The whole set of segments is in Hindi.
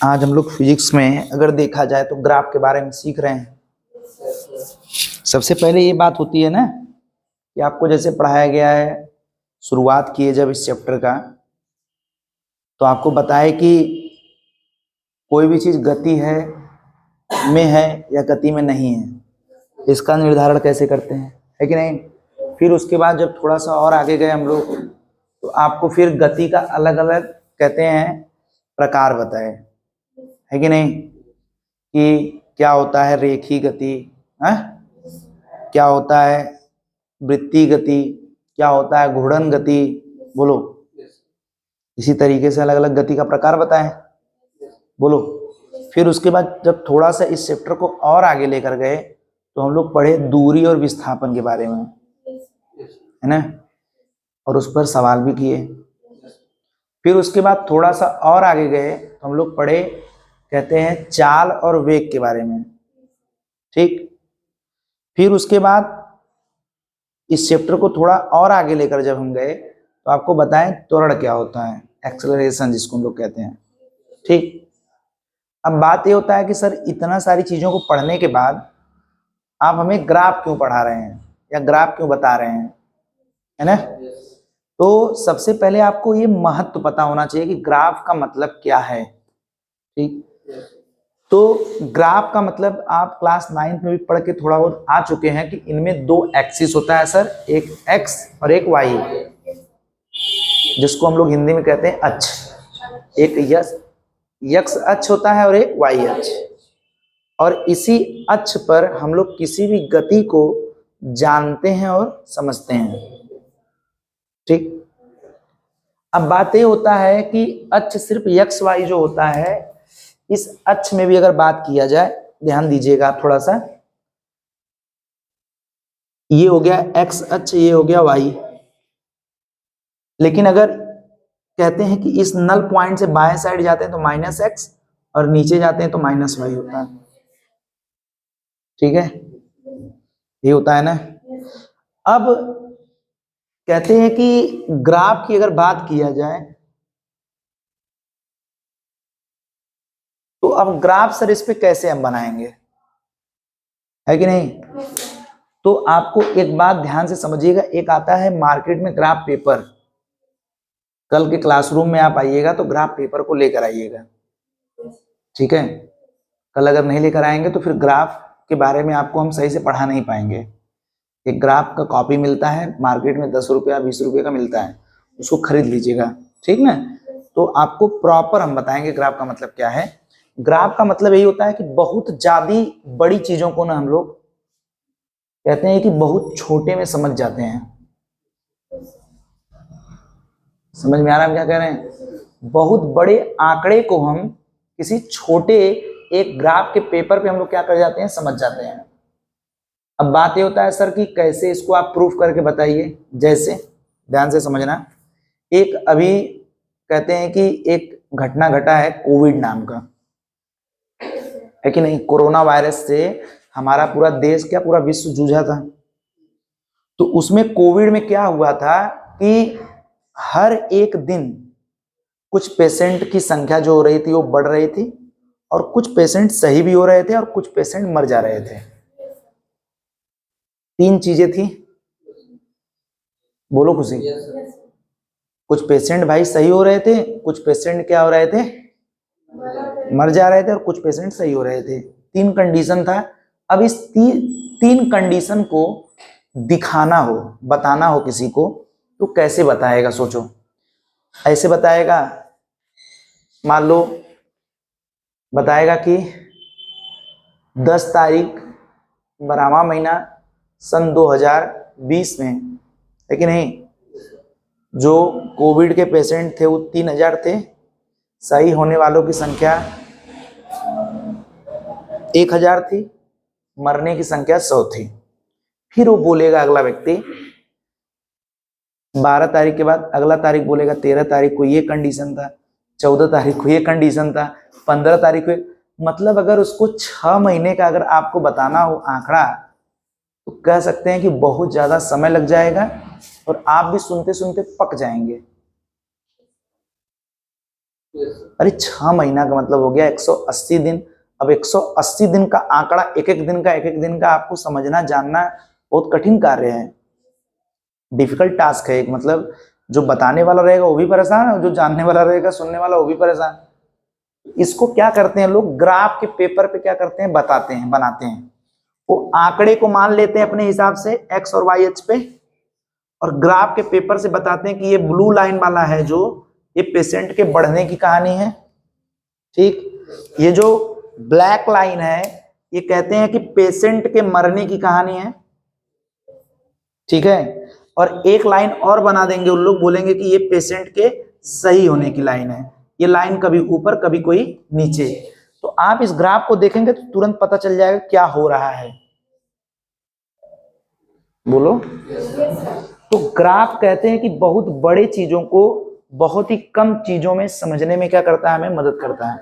आज हम लोग फिजिक्स में अगर देखा जाए तो ग्राफ के बारे में सीख रहे हैं। सबसे पहले ये बात होती है ना कि आपको जैसे पढ़ाया गया है, शुरुआत किए जब इस चैप्टर का, तो आपको बताए कि कोई भी चीज गति में है या गति में नहीं है, इसका निर्धारण कैसे करते हैं, है कि नहीं। फिर उसके बाद जब थोड़ा सा और आगे गए हम लोग, तो आपको फिर गति का अलग अलग कहते हैं प्रकार बताए, है कि नहीं, कि क्या होता है रेखी गति, है क्या होता है वृत्तीय गति, क्या होता है घूर्णन गति, बोलो। इसी तरीके से अलग अलग गति का प्रकार बताएं, बोलो। फिर उसके बाद जब थोड़ा सा इस चैप्टर को और आगे लेकर गए तो हम लोग पढ़े दूरी और विस्थापन के बारे में, है ना, और उस पर सवाल भी किए। फिर उसके बाद थोड़ा सा और आगे गए तो हम लोग पढ़े कहते हैं चाल और वेग के बारे में, ठीक। फिर उसके बाद इस चैप्टर को थोड़ा और आगे लेकर जब हम गए तो आपको बताएं त्वरण क्या होता है, एक्सेलरेशन जिसको हम लोग कहते हैं, ठीक। अब बात ये होता है कि सर इतना सारी चीजों को पढ़ने के बाद आप हमें ग्राफ क्यों पढ़ा रहे हैं या ग्राफ क्यों बता रहे हैं, है ना। तो सबसे पहले आपको ये महत्व पता होना चाहिए कि ग्राफ का मतलब क्या है, ठीक। तो ग्राफ का मतलब आप क्लास 9th में भी पढ़ के थोड़ा बहुत आ चुके हैं कि इनमें दो एक्सिस होता है सर, एक एक्स और एक वाई, जिसको हम लोग हिंदी में कहते हैं अक्ष। एक यक्स अक्ष होता है और एक वाई अक्ष, और इसी अक्ष पर हम लोग किसी भी गति को जानते हैं और समझते हैं, ठीक। अब बात ये होता है कि अक्ष सिर्फ एक्स वाई जो होता है, इस अक्ष में भी अगर बात किया जाए, ध्यान दीजिएगा आप थोड़ा सा, ये हो गया एक्स अक्ष, ये हो गया वाई। लेकिन अगर कहते हैं कि इस नल पॉइंट से बाएं साइड जाते हैं तो माइनस एक्स और नीचे जाते हैं तो माइनस वाई होता है, ठीक है, ये होता है ना। अब कहते हैं कि ग्राफ की अगर बात किया जाए तो अब ग्राफ सर इस पे कैसे हम बनाएंगे, है कि नहीं। तो आपको एक बात ध्यान से समझिएगा, एक आता है मार्केट में ग्राफ पेपर, कल के क्लासरूम में आप आइएगा तो ग्राफ पेपर को लेकर आइएगा, ठीक है। कल अगर नहीं लेकर आएंगे तो फिर ग्राफ के बारे में आपको हम सही से पढ़ा नहीं पाएंगे। एक ग्राफ का कॉपी मिलता है मार्केट में, 10 रुपया 20 रुपये का मिलता है, उसको खरीद लीजिएगा, ठीक ना। तो आपको प्रॉपर हम बताएंगे ग्राफ का मतलब क्या है। ग्राफ का मतलब यही होता है कि बहुत ज्यादा बड़ी चीजों को ना हम लोग कहते हैं कि बहुत छोटे में समझ जाते हैं। समझ में आ रहा है हम क्या कह रहे हैं। बहुत बड़े आंकड़े को हम किसी छोटे एक ग्राफ के पेपर पे हम लोग क्या कर जाते हैं, समझ जाते हैं। अब बात ये होता है सर कि कैसे इसको आप प्रूफ करके बताइए। जैसे ध्यान से समझना, एक अभी कहते हैं कि एक घटना घटा है कोविड नाम का, है कि नहीं। कोरोना वायरस से हमारा पूरा देश क्या पूरा विश्व जूझा था। तो उसमें कोविड में क्या हुआ था कि हर एक दिन कुछ पेशेंट की संख्या जो हो रही थी वो बढ़ रही थी, और कुछ पेशेंट सही भी हो रहे थे और कुछ पेशेंट मर जा रहे थे। तीन चीजें थी, बोलो खुशी। कुछ पेशेंट भाई सही हो रहे थे, कुछ पेशेंट क्या हो रहे थे, मर जा रहे थे, और कुछ पेशेंट सही हो रहे थे। तीन कंडीशन था। अब इस तीन कंडीशन को दिखाना हो, बताना हो किसी को, तो कैसे बताएगा, सोचो। ऐसे बताएगा, मान लो बताएगा कि 10 तारीख 12वां महीना सन 2020 में, है कि नहीं, जो कोविड के पेशेंट थे वो 3000 थे, सही होने वालों की संख्या 1000 थी, मरने की संख्या 100 थी। फिर वो बोलेगा अगला व्यक्ति 12 तारीख के बाद अगला तारीख बोलेगा 13 तारीख को ये कंडीशन था, 14 तारीख को ये कंडीशन था, 15 तारीख को। मतलब अगर उसको 6 महीने का अगर आपको बताना हो आंकड़ा, तो कह सकते हैं कि बहुत ज्यादा समय लग जाएगा और आप भी सुनते सुनते पक जाएंगे। अरे 6 महीना का मतलब हो गया 180 दिन। अब 180 दिन का आंकड़ा, एक एक दिन का आपको समझना जानना बहुत कठिन कार्य है, डिफिकल्ट टास्क है एक। मतलब जो बताने वाला रहेगा वो भी परेशान है, जो जानने वाला रहेगा सुनने वाला वो भी परेशान। इसको क्या करते हैं लोग, ग्राफ के पेपर पे क्या करते हैं, बताते हैं, बनाते हैं। वो आंकड़े को मान लेते हैं अपने हिसाब से एक्स और वाई अक्ष पे, और ग्राफ के पेपर से बताते हैं कि ये ब्लू लाइन वाला है जो, ये पेशेंट के बढ़ने की कहानी है, ठीक। ये जो ब्लैक लाइन है ये कहते हैं कि पेशेंट के मरने की कहानी है, ठीक है। और एक लाइन और बना देंगे उन लोग, बोलेंगे कि ये पेशेंट के सही होने की लाइन है। ये लाइन कभी ऊपर कभी कोई नीचे। तो आप इस ग्राफ को देखेंगे तो तुरंत पता चल जाएगा क्या हो रहा है, बोलो। तो ग्राफ कहते हैं कि बहुत बड़े चीजों को बहुत ही कम चीजों में समझने में क्या करता है, हमें मदद करता है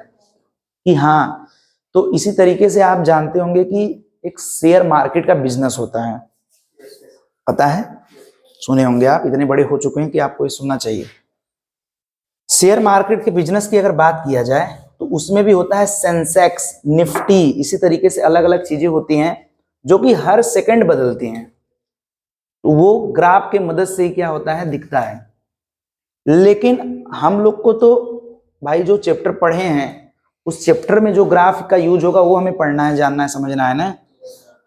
कि हाँ। तो इसी तरीके से आप जानते होंगे कि एक शेयर मार्केट का बिजनेस होता है, पता है, सुने होंगे आप, इतने बड़े हो चुके हैं कि आपको ये सुनना चाहिए। शेयर मार्केट के बिजनेस की अगर बात किया जाए तो उसमें भी होता है सेंसेक्स, निफ्टी, इसी तरीके से अलग अलग चीजें होती हैं जो कि हर सेकंड बदलती हैं। तो वो ग्राफ के मदद से ही क्या होता है, दिखता है। लेकिन हम लोग को तो भाई जो चैप्टर पढ़े हैं उस चैप्टर में जो ग्राफ का यूज होगा वो हमें पढ़ना है, जानना है, समझना है ना।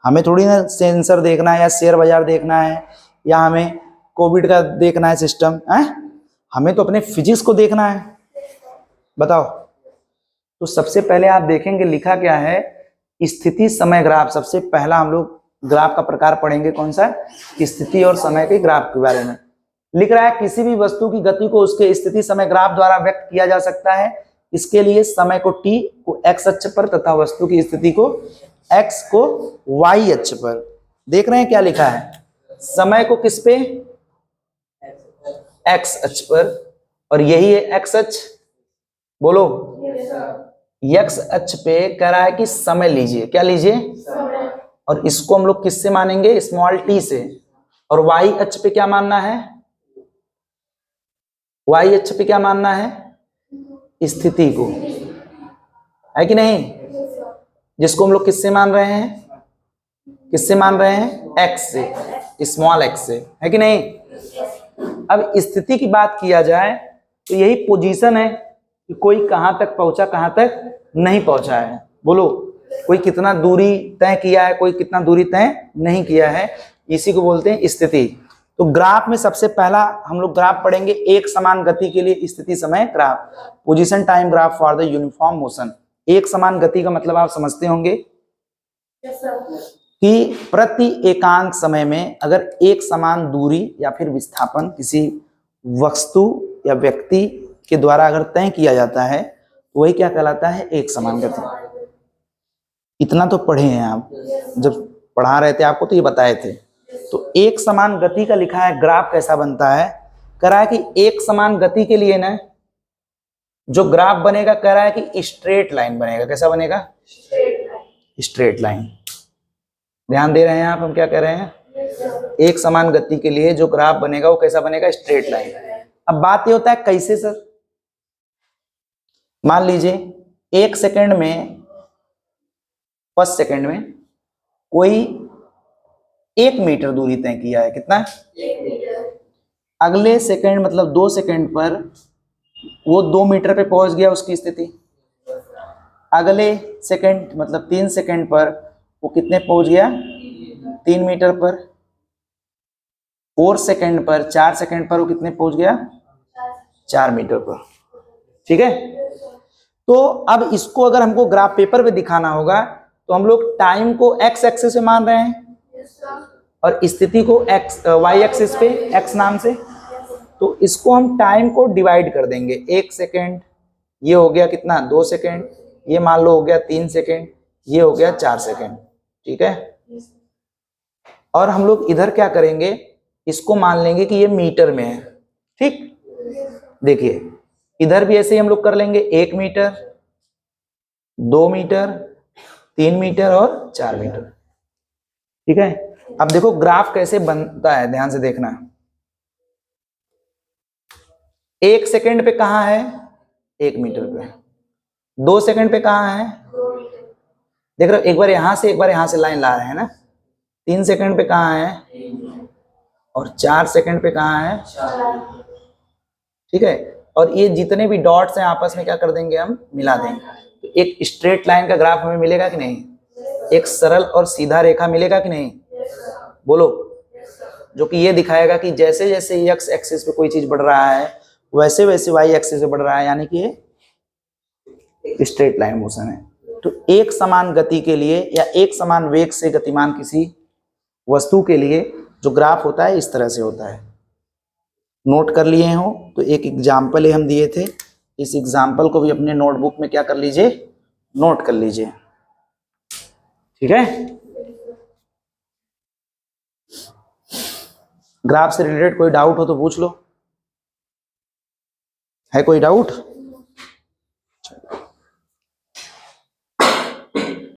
हमें थोड़ी ना सेंसर देखना है या शेयर बाजार देखना है या हमें कोविड का देखना है सिस्टम है, हमें तो अपने फिजिक्स को देखना है। बताओ। तो सबसे पहले आप देखेंगे लिखा क्या है, स्थिति समय ग्राफ। सबसे पहला हम लोग ग्राफ का प्रकार पढ़ेंगे, कौन सा, स्थिति और समय के ग्राफ के बारे में। लिख रहा है किसी भी वस्तु की गति को उसके स्थिति समय ग्राफ द्वारा व्यक्त किया जा सकता है। इसके लिए समय को t को x अक्ष पर तथा वस्तु की स्थिति को x को y अक्ष पर। देख रहे हैं क्या लिखा है, समय को किस पे, x अक्ष पर, और यही है x अक्ष, बोलो। x अक्ष पे कह रहा है कि समय लीजिए, क्या लीजिए, और इसको हम लोग किससे मानेंगे, स्मॉल t से। और y अक्ष पे क्या मानना है, y अक्ष पे क्या मानना है, स्थिति को, है कि नहीं। जिसको हम लोग किससे मान रहे हैं, किससे मान रहे हैं, x से, स्मॉल x से, है कि नहीं। अब स्थिति की बात किया जाए तो यही पोजीशन है कि कोई कहां तक पहुंचा, कहां तक नहीं पहुंचा है, बोलो। कोई कितना दूरी तय किया है, कोई कितना दूरी तय नहीं किया है, इसी को बोलते हैं स्थिति। तो ग्राफ में सबसे पहला हम लोग ग्राफ पढ़ेंगे एक समान गति के लिए स्थिति समय graph, position time graph for the uniform motion. एक समान गति का मतलब आप समझते होंगे कि प्रति एकांक समय में अगर एक समान दूरी या फिर विस्थापन किसी वस्तु या व्यक्ति के द्वारा अगर तय किया जाता है तो वही क्या कहलाता है, एक समान गति। इतना तो पढ़े हैं आप, जब पढ़ा रहे थे आपको तो ये बताए थे। तो एक समान गति का लिखा है ग्राफ कैसा बनता है, कह रहा है कि एक समान गति के लिए ना जो ग्राफ बनेगा, कह रहा है कि स्ट्रेट लाइन बनेगा। कैसा बनेगा, स्ट्रेट लाइन। ध्यान दे रहे हैं आप, हम क्या कह रहे हैं, एक समान गति के लिए जो ग्राफ बनेगा वो कैसा बनेगा, स्ट्रेट लाइन। अब बात ये होता है कैसे सर, मान लीजिए एक सेकंड में, फर्स्ट सेकंड में कोई 1 मीटर दूरी तय किया है, कितना, 1 मीटर। अगले सेकंड मतलब 2 सेकंड पर वो 2 मीटर पे पहुंच गया उसकी स्थिति। अगले सेकंड मतलब 3 सेकंड पर वो कितने पहुंच गया, 3 मीटर पर। 4 सेकंड पर, 4 सेकंड पर वो कितने पहुंच गया, 4 मीटर पर, ठीक है। तो अब इसको अगर हमको ग्राफ पेपर पे दिखाना होगा तो हम लोग टाइम को x एक्सिस से मान रहे हैं और स्थिति को y एक्सिस पे x नाम से। तो इसको हम टाइम को डिवाइड कर देंगे, 1 सेकेंड, ये हो गया कितना, 2 सेकेंड, ये मान लो हो गया 3 सेकेंड, ये हो गया 4 सेकेंड, ठीक है। और हम लोग इधर क्या करेंगे, इसको मान लेंगे कि ये मीटर में है, ठीक। देखिए इधर भी ऐसे ही हम लोग कर लेंगे, 1 मीटर, 2 मीटर, 3 मीटर और 4 मीटर, ठीक है। अब देखो ग्राफ कैसे बनता है, ध्यान से देखना। 1 सेकंड पे कहां है, 1 मीटर पे। 2 सेकंड पे कहाँ है? देख रहे हो, एक बार यहां से एक बार यहां से लाइन ला रहे हैं ना। 3 सेकंड पे कहाँ है? और 4 सेकंड पे कहाँ है? ठीक है। और ये जितने भी डॉट्स हैं आपस में क्या कर देंगे, हम मिला देंगे। तो एक स्ट्रेट लाइन का ग्राफ हमें मिलेगा कि नहीं? एक सरल और सीधा रेखा मिलेगा कि नहीं? बोलो। जो कि ये दिखाएगा कि जैसे जैसे एक्स एक्सिस पे कोई चीज बढ़ रहा है वैसे वैसे वाई एक्सिस पे बढ़ रहा है, यानी कि ये स्ट्रेट लाइन मोशन है। तो एक समान गति के लिए या एक समान वेग से गतिमान किसी वस्तु के लिए जो ग्राफ होता है इस तरह से होता है। नोट कर लिए हो तो एक एग्जाम्पल हम दिए थे, इस एग्जाम्पल को भी अपने नोटबुक में क्या कर लीजिए, नोट कर लीजिए। ठीक है। ग्राफ से रिलेटेड कोई डाउट हो तो पूछ लो। है कोई डाउट?